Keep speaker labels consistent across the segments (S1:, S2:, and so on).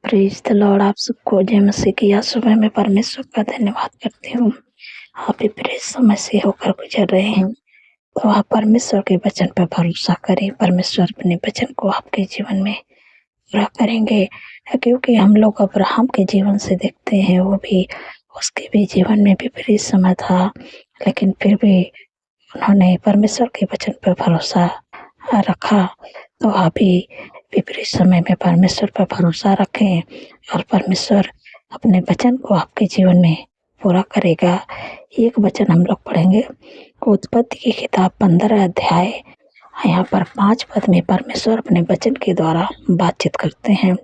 S1: Praise the Lord. आप सबको जय मसीह की। आज सुबह मैं परमेश्वर का धन्यवाद करती हूँ। आप भी प्रेस समय से होकर गुजर रहे हैं, तो आप परमेश्वर के वचन पर भरोसा करें। परमेश्वर अपने वचन को आपके जीवन में पूरा करेंगे, क्योंकि हम लोग अब्राहम के जीवन से देखते हैं, वो भी उसके भी जीवन में विपरीत समय था, लेकिन फिर भी उन्होंने परमेश्वर के वचन पर भरोसा रखा। तो आप भी विपरीत समय में परमेश्वर पर भरोसा रखें और परमेश्वर अपने वचन को आपके जीवन में पूरा करेगा। एक वचन हम लोग पढ़ेंगे, उत्पत्ति की किताब 15 अध्याय, यहाँ पर 5 पद में परमेश्वर अपने वचन के द्वारा बातचीत करते हैं।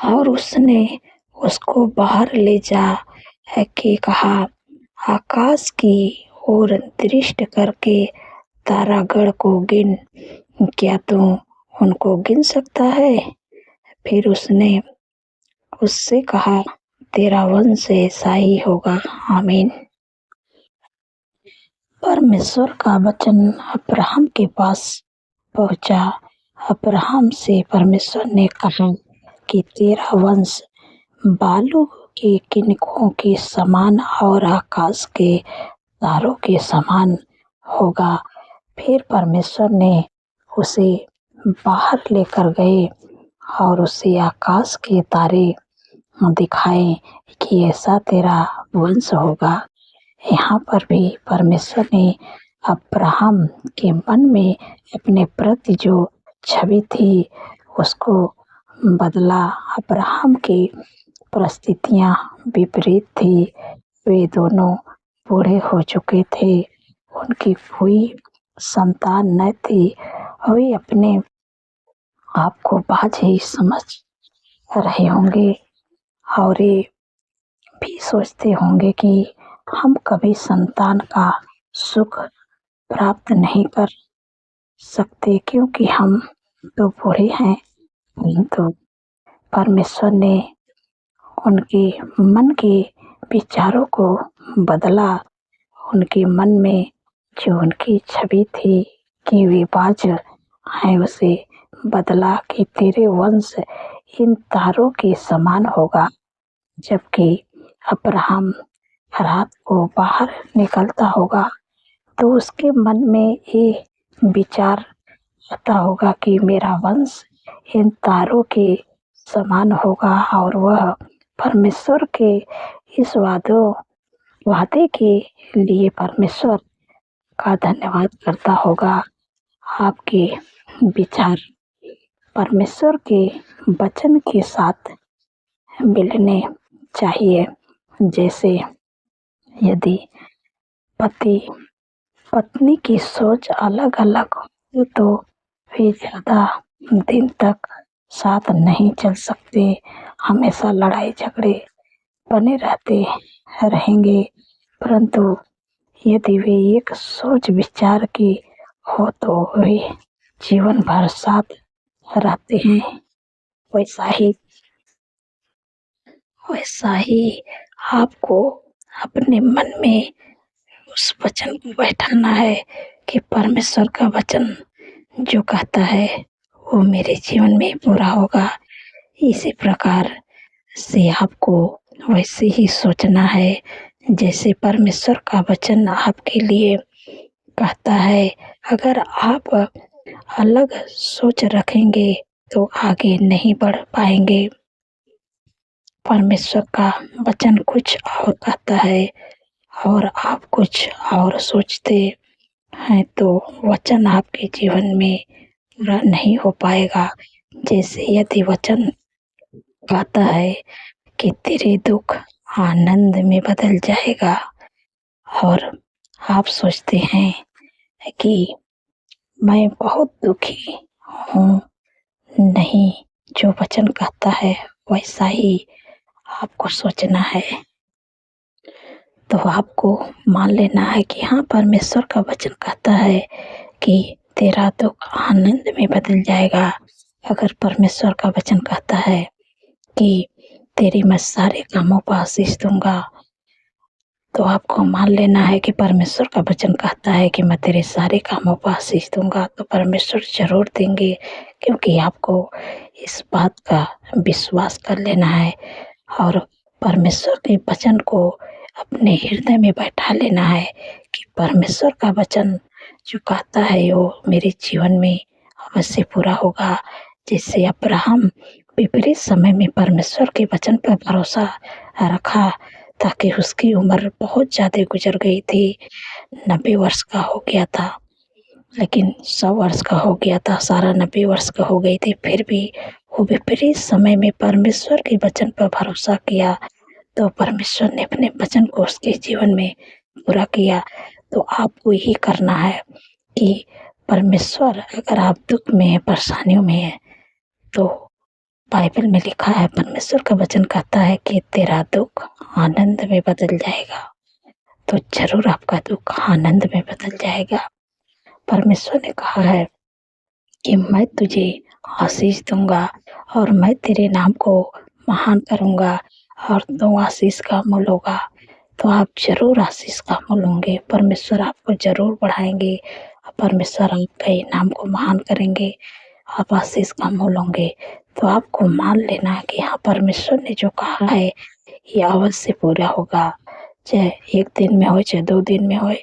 S1: और उसने उसको बाहर ले जा के कहा, आकाश की ओर दृष्टि करके तारागण को गिन, क्या तू उनको गिन सकता है? फिर उसने उससे कहा, तेरा वंश ऐसा ही होगा। आमीन। परमेश्वर का वचन अब्राहम के पास पहुंचा। अब्राहम से परमेश्वर ने कहा कि तेरा वंश बालू के किनकों के समान और आकाश के तारों के समान होगा। फिर परमेश्वर ने उसे बाहर लेकर गए और उसे आकाश के तारे दिखाए कि ऐसा तेरा वंश होगा। यहाँ पर भी परमेश्वर ने अब्राहम के मन में अपने प्रति जो छवि थी उसको बदला। अब्राहम की परिस्थितियाँ विपरीत थी, वे दोनों बूढ़े हो चुके थे, उनकी कोई संतान न थी। वे अपने आप को बाझ ही समझ रहे होंगे और ये भी सोचते होंगे कि हम कभी संतान का सुख प्राप्त नहीं कर सकते, क्योंकि हम तो बूढ़े हैं। तो परमेश्वर ने उनके मन के विचारों को बदला। उनके मन में जो उनकी छवि थी कि वे बाझ हैं, उसे बदला कि तेरे वंश इन तारों के समान होगा। जबकि अब्राहम रात को बाहर निकलता होगा तो उसके मन में ये विचार आता होगा कि मेरा वंश इन तारों के समान होगा, और वह परमेश्वर के इस वादे के लिए परमेश्वर का धन्यवाद करता होगा। आपके विचार परमेश्वर के वचन के साथ मिलने चाहिए। जैसे यदि पति पत्नी की सोच अलग अलग हो तो वे ज़्यादा दिन तक साथ नहीं चल सकते, हमेशा लड़ाई झगड़े बने रहते रहेंगे। परंतु यदि वे एक सोच विचार की हो तो वे जीवन भर साथ रहते हैं। वैसा ही आपको अपने मन में उस वचन को बैठाना है कि परमेश्वर का वचन जो कहता है वो मेरे जीवन में पूरा होगा। इसी प्रकार से आपको वैसे ही सोचना है जैसे परमेश्वर का वचन आपके लिए कहता है। अगर आप अलग सोच रखेंगे तो आगे नहीं बढ़ पाएंगे। परमेश्वर का वचन कुछ और कहता है और आप कुछ और सोचते हैं, तो वचन आपके जीवन में पूरा नहीं हो पाएगा। जैसे यदि वचन कहता है कि तेरे दुख आनंद में बदल जाएगा, और आप सोचते हैं कि मैं बहुत दुखी हूँ, नहीं, जो वचन कहता है वैसा ही आपको सोचना है। तो आपको मान लेना है कि हाँ, परमेश्वर का वचन कहता है कि तेरा दुख आनंद में बदल जाएगा। अगर परमेश्वर का वचन कहता है कि तेरी मैं सारे कामों पर आशीष दूंगा, तो आपको मान लेना है कि परमेश्वर का वचन कहता है कि मैं तेरे सारे कामों पर आशीष दूंगा, तो परमेश्वर जरूर देंगे, क्योंकि आपको इस बात का विश्वास कर लेना है और परमेश्वर के वचन को अपने हृदय में बैठा लेना है कि परमेश्वर का वचन जो कहता है वो मेरे जीवन में अवश्य पूरा होगा। जिससे अब्राहम विपरीत समय में परमेश्वर के वचन पर भरोसा रखा, ताकि उसकी उम्र बहुत ज़्यादा गुजर गई थी, 90 वर्ष का हो गया था, लेकिन 100 वर्ष का हो गया था, सारा 90 वर्ष का हो गई थी, फिर भी वो विपरीत समय में परमेश्वर के वचन पर भरोसा किया, तो परमेश्वर ने अपने वचन को उसके जीवन में पूरा किया। तो आपको यही करना है कि परमेश्वर, अगर आप दुख में हैं, परेशानियों में हैं, तो बाइबल में लिखा है, परमेश्वर का वचन कहता है कि तेरा दुख आनंद में बदल जाएगा। तो ज़रूर आपका दुख आनंद में बदल जाएगा। परमेश्वर ने कहा है कि मैं तुझे आशीष दूँगा और मैं तेरे नाम को महान करूँगा और तू आशीष का मूल होगा। तो आप ज़रूर आशीष का मूल होंगे, परमेश्वर आपको ज़रूर बढ़ाएँगे, परमेश्वर आपके नाम को महान करेंगे, आप आशीष का मूल होंगे। तो आपको मान लेना है कि हाँ, परमेश्वर ने जो कहा है ये अवश्य पूरा होगा, चाहे 1 दिन में हो, चाहे 2 दिन में हो,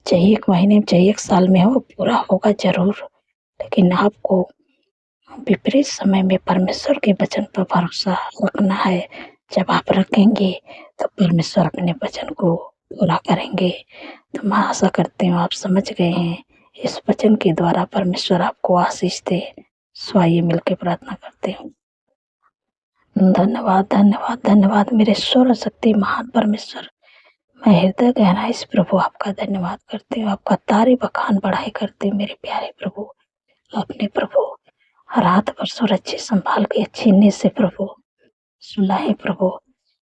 S1: चाहे 1 महीने में, चाहे 1 साल में हो, पूरा होगा ज़रूर। लेकिन आपको विपरीत समय में परमेश्वर के वचन पर भरोसा रखना है। जब आप रखेंगे तो परमेश्वर अपने वचन को पूरा करेंगे। तो मैं आशा करती हूँ आप समझ गए हैं। इस वचन के द्वारा परमेश्वर आपको आशीष दे। सो आइए मिलकर प्रार्थना करते हैं। धन्यवाद, धन्यवाद, धन्यवाद मेरे सर्वशक्ति महान परमेश्वर। मैं हृदय गहराई से प्रभु आपका धन्यवाद करती हूँ, आपका तारीफ बखान बढ़ाई करती हूँ मेरे प्यारे प्रभु। आपने प्रभु रात भर सुरक्षित संभाल के अच्छी नींद से प्रभु सुलाए प्रभु,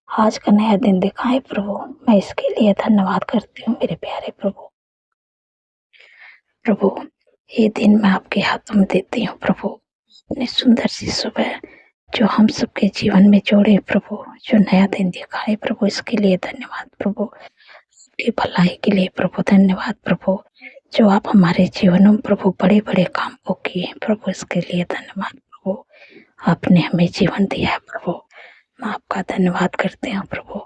S1: आज का नया दिन दिखाए प्रभु, मैं इसके लिए धन्यवाद करती हूँ मेरे प्यारे प्रभु। प्रभु ये दिन मैं आपके हाथों में देती हूँ प्रभु, अपनी सुंदर सी सुबह जो हम सबके जीवन में जोड़े प्रभु, जो नया दिन दिखाए प्रभु, इसके लिए धन्यवाद प्रभु। आपकी भलाई के लिए प्रभु धन्यवाद प्रभु, जो आप हमारे जीवनों में प्रभु बड़े बड़े काम को किए प्रभु, इसके लिए धन्यवाद प्रभु। आपने हमें जीवन दिया है प्रभु, मैं आपका धन्यवाद करती हूँ प्रभु।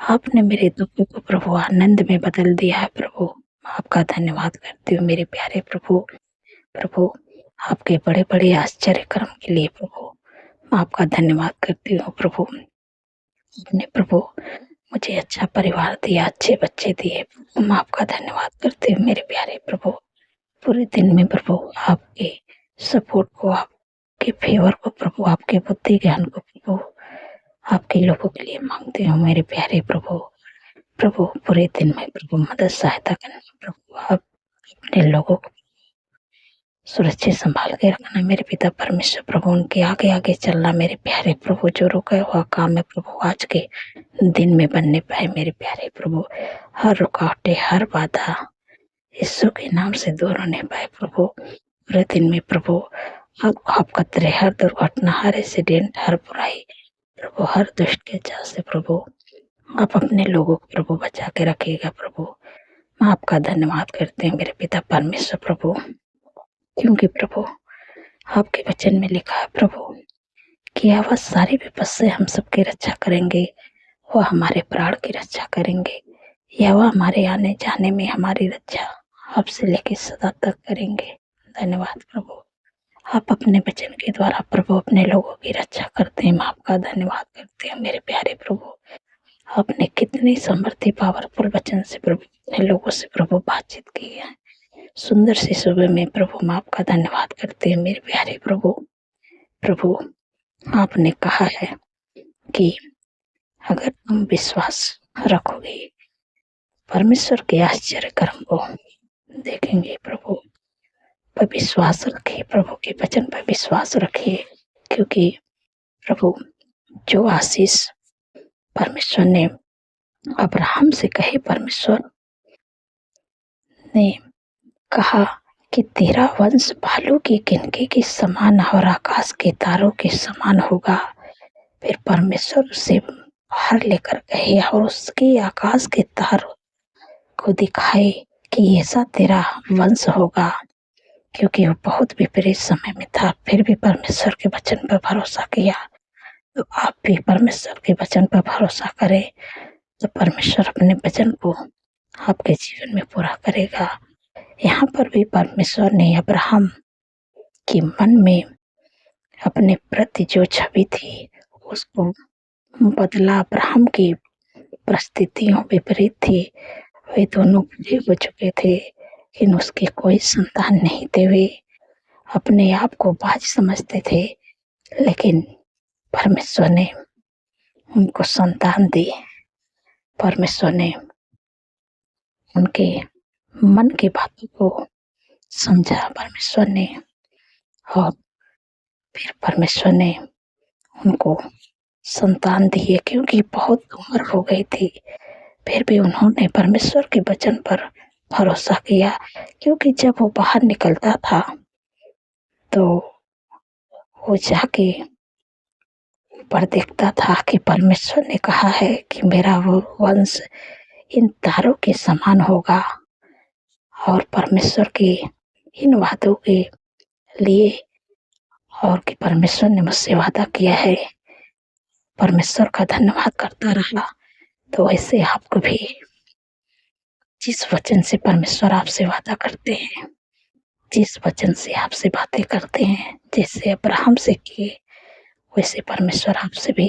S1: आपने मेरे दुखों को प्रभु आनंद में बदल दिया है प्रभु, मैं आपका धन्यवाद करती हूँ मेरे प्यारे प्रभु। प्रभु आपके बड़े बड़े आश्चर्य कर्म के लिए प्रभु मैं आपका धन्यवाद करती हूँ प्रभु। आपने प्रभु मुझे अच्छा परिवार दिया, अच्छे बच्चे दिए, मैं आपका धन्यवाद करती हूँ मेरे प्यारे प्रभु। पूरे दिन में प्रभु आपके सपोर्ट को, आपके फेवर को प्रभु, आपके बुद्धि ज्ञान को प्रभु, आपके लोगों के लिए मांगते हूँ मेरे प्यारे प्रभु। प्रभु पूरे दिन में प्रभु मदद सहायता करना प्रभु, आप अपने लोगों को सुरक्षित संभाल के रखना मेरे पिता परमेश्वर प्रभु, उनके आगे आगे चलना मेरे प्यारे प्रभु। जो रुका हुआ काम है प्रभु आज के दिन में बनने पाए मेरे प्यारे प्रभु, हर रुकावटें, हर बाधा यीशु के नाम से दूर होने पाए प्रभु। पूरे दिन में प्रभु आप खतरे, हर दुर्घटना, हर एक्सीडेंट, हर बुराई प्रभु, हर दुष्ट के चाल से प्रभु आप अपने लोगों को प्रभु बचा के रखिएगा प्रभु। मैं आपका धन्यवाद करते हैं मेरे पिता परमेश्वर प्रभु, क्योंकि प्रभु आपके वचन में लिखा है प्रभु कि वह सारी विपद से हम सबकी रक्षा करेंगे, वह हमारे प्राण की रक्षा करेंगे, या वह हमारे आने जाने में हमारी रक्षा आपसे लेके सदा तक करेंगे। धन्यवाद प्रभु, आप अपने वचन के द्वारा प्रभु अपने लोगों की रक्षा करते हैं। मैं आपका धन्यवाद करते हैं मेरे प्यारे प्रभु। आपने कितनी समर्थी पावरफुल वचन से प्रभु अपने लोगों से प्रभु बातचीत की है। सुंदर सी सुबह में प्रभु मैं आपका धन्यवाद करते हैं मेरे प्यारे प्रभु। प्रभु आपने कहा है कि अगर तुम विश्वास रखोगे परमेश्वर के आश्चर्य कर्म को देखेंगे प्रभु। पर विश्वास रखिए, प्रभु के वचन पर विश्वास रखिए, क्योंकि प्रभु जो आशीष परमेश्वर ने अब्राहम से कहे, परमेश्वर ने कहा कि तेरा वंश भालू की गिनती के समान और आकाश के तारों के समान होगा। फिर परमेश्वर उसे बाहर लेकर गए और उसके आकाश के तारों को दिखाए कि ऐसा तेरा वंश होगा। क्योंकि वो बहुत विपरीत समय में था, फिर भी परमेश्वर के वचन पर भरोसा किया। तो आप भी परमेश्वर के वचन पर भरोसा करें, तो परमेश्वर अपने वचन को आपके जीवन में पूरा करेगा। यहाँ पर भी परमेश्वर ने अब्राहम के मन में अपने प्रति जो छवि थी उसको बदला। अब्राहम की परिस्थितियों विपरीत थी, वे दोनों बूढ़े हो चुके थे, लेकिन उसके कोई संतान नहीं थे। वे अपने आप को बाज समझते थे, लेकिन परमेश्वर ने उनको संतान दी। परमेश्वर ने उनके मन की बातों को समझा परमेश्वर ने, और फिर परमेश्वर ने उनको संतान दिए। क्योंकि बहुत उम्र हो गई थी, फिर भी उन्होंने परमेश्वर के वचन पर भरोसा किया। क्योंकि जब वो बाहर निकलता था तो वो जाके ऊपर देखता था कि परमेश्वर ने कहा है कि मेरा वो वंश इन तारों के समान होगा, और परमेश्वर के इन वादों के लिए, और कि परमेश्वर ने मुझसे वादा किया है, परमेश्वर का धन्यवाद करता रहा। तो ऐसे आपको भी जिस वचन से परमेश्वर आपसे वादा करते हैं, जिस वचन से आपसे बातें करते हैं, जैसे अब्राहम से किए, वैसे परमेश्वर आपसे भी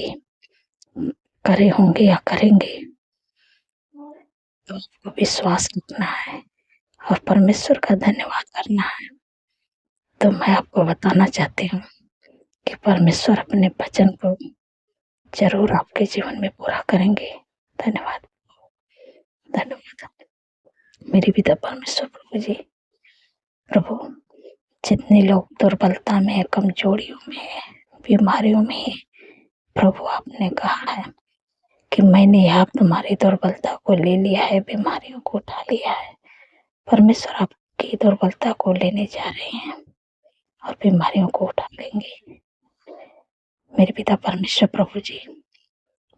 S1: करे होंगे या करेंगे। तो आपको विश्वास रखना है और परमेश्वर का धन्यवाद करना है। तो मैं आपको बताना चाहती हूँ कि परमेश्वर अपने वचन को जरूर आपके जीवन में पूरा करेंगे। धन्यवाद, धन्यवाद मेरे पिता परमेश्वर प्रभु जी। प्रभु, जितने लोग दुर्बलता में है, कमजोरियों में है, बीमारियों में है, प्रभु आपने कहा है कि मैंने आप तुम्हारी दुर्बलता को ले लिया है, बीमारियों को उठा लिया है। परमेश्वर आपकी दुर्बलता को लेने जा रहे हैं और बीमारियों को उठा लेंगे। मेरे पिता परमेश्वर प्रभु जी,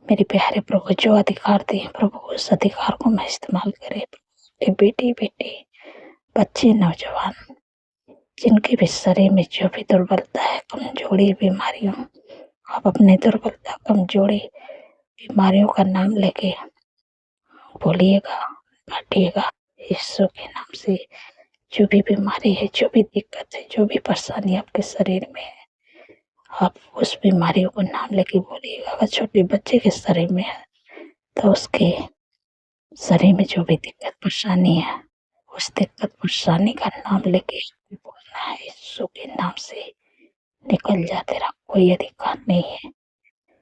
S1: मेरे प्यारे प्रभु, जो अधिकार दिए प्रभु, उस अधिकार को मैं इस्तेमाल करे। बेटी बेटे, बच्चे, नौजवान, जिनके भी शरीर में जो भी दुर्बलता है, कमजोरी, बीमारियों, आप अपने दुर्बलता, कमजोरी, बीमारियों का नाम लेके बोलिएगा, बांटिएगा। यीशु के नाम से जो भी बीमारी है, जो भी दिक्कत है, जो भी परेशानी आपके शरीर में है, आप उस बीमारियों को नाम लेके बोलिएगा। अगर छोटे बच्चे के शरीर में है तो उसके शरीर में जो भी दिक्कत परेशानी है, उस दिक्कत परेशानी का नाम लेके बोलना है। यीशु के नाम से निकल जा, तेरा कोई अधिकार नहीं है।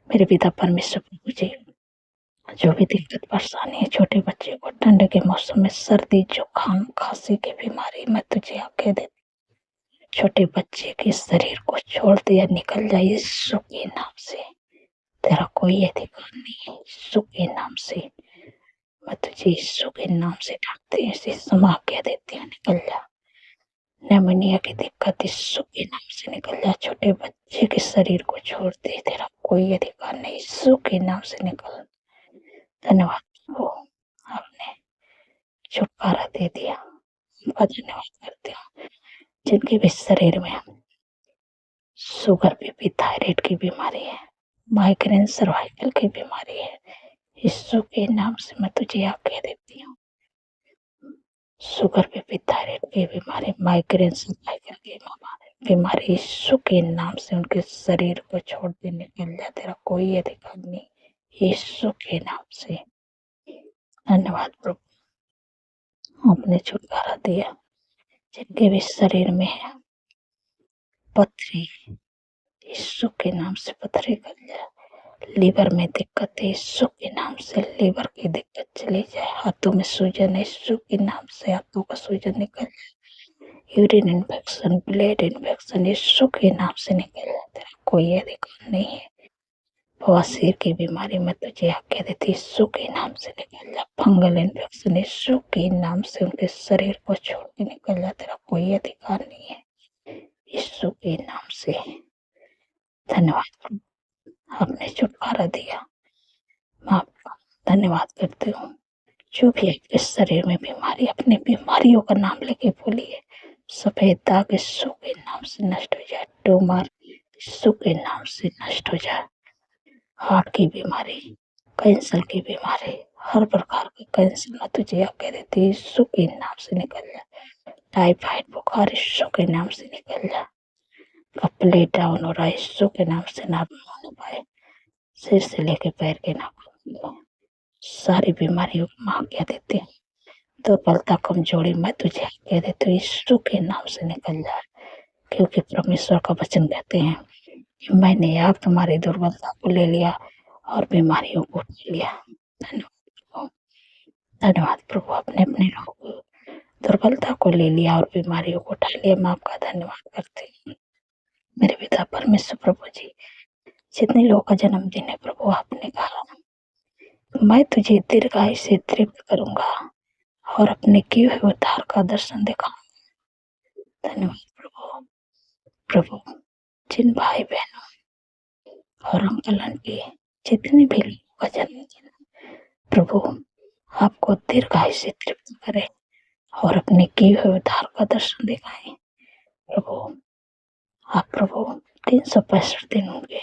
S1: मेरे पिता परमेश्वर प्रभु जी, जो भी दिक्कत परेशानी है, छोटे बच्चे को ठंड के मौसम में सर्दी, जुकाम, खांसी की बीमारी, मैं तुझे आके देती, छोटे बच्चे के शरीर को छोड़ दिया, निकल जाए यीशु के नाम से। तेरा कोई अधिकार नहीं है। यीशु के नाम से मैं तुझे यीशु के नाम से ढांकती हूँ, इसे समा के देती हूँ, निकल जा। निमोनिया की दिक्कत यीशु के नाम से निकल जा। छोटे बच्चे के शरीर को छोड़ दे, तेरा कोई अधिकार नहीं। यीशु के नाम से निकल। धन्यवाद प्रभु, आपने छुटकारा दे दिया, उनका धन्यवाद करती हूँ। जिनके भी शरीर में शुगर, बीपी, थायराइड की बीमारी है, माइग्रेन, सर्वाइकल की बीमारी है, यीशु के नाम से मैं तुझे आज्ञा देती हूँ। शुगर, बीपी, थायराइड की बीमारी, माइग्रेन, सर्वाइकल की बीमारी, यीशु के नाम से उनके शरीर को छोड़ दे, निकल जा, तेरा कोई अधिकार नहीं। यीशु के नाम से धन्यवाद प्रभु, आपने छुटकारा दिया। जिनके भी शरीर में है पथरी, यीशु के नाम से पथरी कर जा। लीवर में दिक्कत है, यीशु के नाम से लीवर की दिक्कत चली जाए। हाथों में सूजन है, यीशु के नाम से हाथों का सूजन निकल जाए। यूरिन इन्फेक्शन, ब्लड इन्फेक्शन, यीशु के नाम से निकल जाए, तेरा कोई अधिकार नहीं है। बवासीर की बीमारी में तुझे आज्ञा देती, यीशु के नाम से निकल जा। फंगल इन्फेक्शन, यीशु के नाम से उनके शरीर को छोड़ के निकल जा, तेरा कोई अधिकार नहीं है। यीशु के नाम से धन्यवाद, आपने छुटकारा दिया। मैं आपका धन्यवाद करती हूँ। जो भी आपके शरीर में बीमारी, अपनी बीमारियों का नाम लेके बोलिए, सफेद दाग यीशु के नाम से नष्ट हो जाए। ट्यूमर यीशु के नाम से नष्ट हो जाए। हार्ट की बीमारी, कैंसर की बीमारी, हर प्रकार के कैंसर में तुझे आज्ञा देती है, यीशु के नाम से निकल जा। टाइफाइड बुखार यीशु के नाम से निकल जा। कपड़े डाउन हो रहा है, यीशु के नाम से ना होने पाए। सिर से लेके पैर के नाम, सारी बीमारियों को मां आज्ञा देते हैं। दुर्बलता कमजोरी मैं तुझे आज्ञा देती हूँ, यीशु के नाम से निकल जाए। क्योंकि परमेश्वर का वचन कहते हैं कि मैंने आप तुम्हारी दुर्बलता को ले लिया और बीमारियों को उठा लिया। धन्यवाद, धन्यवाद प्रभु, अपने अपने लोगों को दुर्बलता को ले लिया और बीमारियों को उठा लिया। मैं आपका धन्यवाद करती हूँ मेरे पिता परमेश्वर। प्रभु जी, जितने लोगों का जन्मदिन है प्रभु, आपने कहा मैं तुझे दीर्घायु से तृप्त करूंगा और अपने किए हुए उद्धार का दर्शन दिखाऊंगा। धन्यवाद प्रभु। प्रभु, जिन भाई बहनों और अंकल आंटी जितने भी लोगों का जन्मदिन प्रभु, आपको दीर्घायु से तृप्त करे और अपने किए हुए उद्धार का दर्शन दिखाएं। प्रभु, आप प्रभु 365 दिन होंगे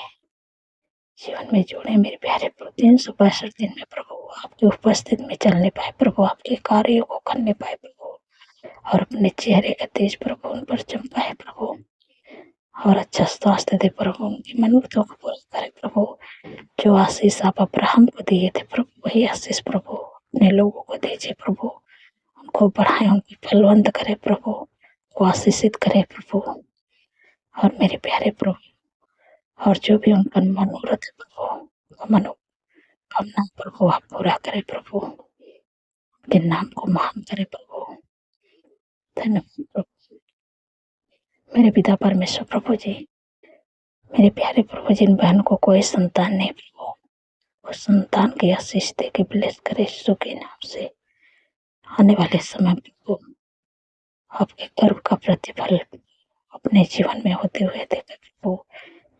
S1: जीवन में जोड़े मेरे प्यारे प्रभु। 365 दिन में प्रभु आपकी उपस्थिति में चलने पाए प्रभु, आपके कार्यों को करने पाए प्रभु, और अपने चेहरे का तेज प्रभु उन पर चमकाए प्रभु, और अच्छा स्वास्थ्य दे प्रभु, उनकी मनोरथों को पूरा करे प्रभु। जो आशीष आप अब्राहम को दिए थे प्रभु, वही आशीष प्रभु अपने लोगों को दीजिए प्रभु। उनको बढ़ाए, उनको फलवंत करे प्रभु, को आशीषित करे प्रभु। और मेरे प्यारे प्रभु, और जो भी उनका मनोरथ है प्रभु, मनोकामना प्रभु आप पूरा करे प्रभु, उनके नाम को महान करे प्रभु। धन्यवाद प्रभु मेरे पिता परमेश्वर। प्रभु जी, मेरे प्यारे प्रभु, जिन बहन को कोई संतान नहीं प्रभु, वो संतान की आशीष दे के ब्लेस करे यीशु के नाम से। आने वाले समय प्रभु आपके गर्व का प्रतिफल अपने जीवन में होते हुए देखे प्रभु,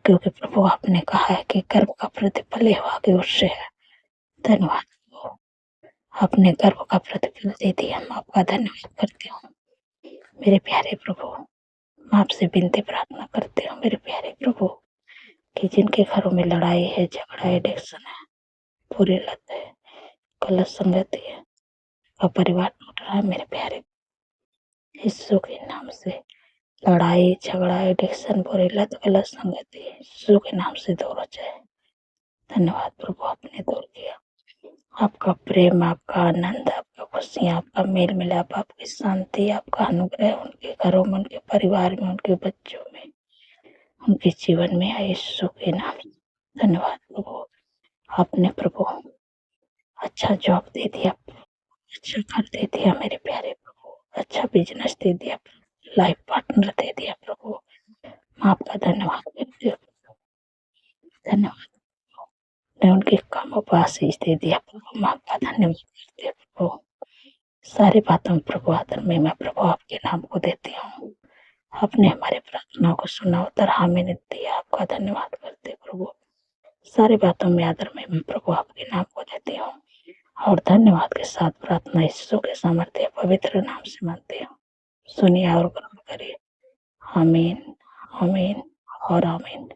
S1: क्योंकि प्रभु आपने कहा है कि गर्व का प्रतिफल यहोवा की ओर से है। धन्यवाद प्रभु, आपने गर्व का प्रतिफल दे दिया, हम आपका धन्यवाद करते हूँ मेरे प्यारे प्रभु। मैं आपसे विनती प्रार्थना करते हूँ मेरे प्यारे प्रभु, कि जिनके घरों में लड़ाई है, झगड़ा है, एडिक्शन है, बुरी लत है, गलत संगति है, और परिवार टूट रहा है, मेरे प्यारे यीशु के नाम से लड़ाई झगड़ा एडिक्शन बुरी लत गलत संगति यीशु के नाम से दूर हो जाए। धन्यवाद प्रभु, आपने दूर किया। आपका प्रेम, आपका आनंद, आपका खुशियाँ, आपका मेल मिलाप, आपकी शांति, आपका अनुग्रह उनके घरों में, उनके परिवार में, उनके बच्चों में, उनके जीवन में आए यीशु के नाम से। धन्यवाद प्रभु, आपने प्रभु अच्छा जॉब दे दिया, अच्छा घर दे दिया मेरे प्यारे प्रभु, अच्छा बिजनेस दे दिया, लाइफ पार्टनर दे दिया प्रभु। मैं आपका धन्यवाद करती हूँ। धन्यवाद, ने उनके कामों पर आशीष दे दिया प्रभु। मैं आपका धन्यवाद करती हूँ प्रभु। सारी बातों में प्रभु आदर में मैं प्रभु आपके नाम को देती हूँ। आपने हमारे प्रार्थना को सुना, उत्तर हमें दिया, आपका धन्यवाद करते प्रभु। सारी बातों में आदर में मैं प्रभु आपके नाम को देती हूँ, और धन्यवाद के साथ प्रार्थना यीशु के सामर्थ्य पवित्र नाम से मानती हूँ। सुनिए और ग्रहण करिए। आमीन, आमीन और आमीन।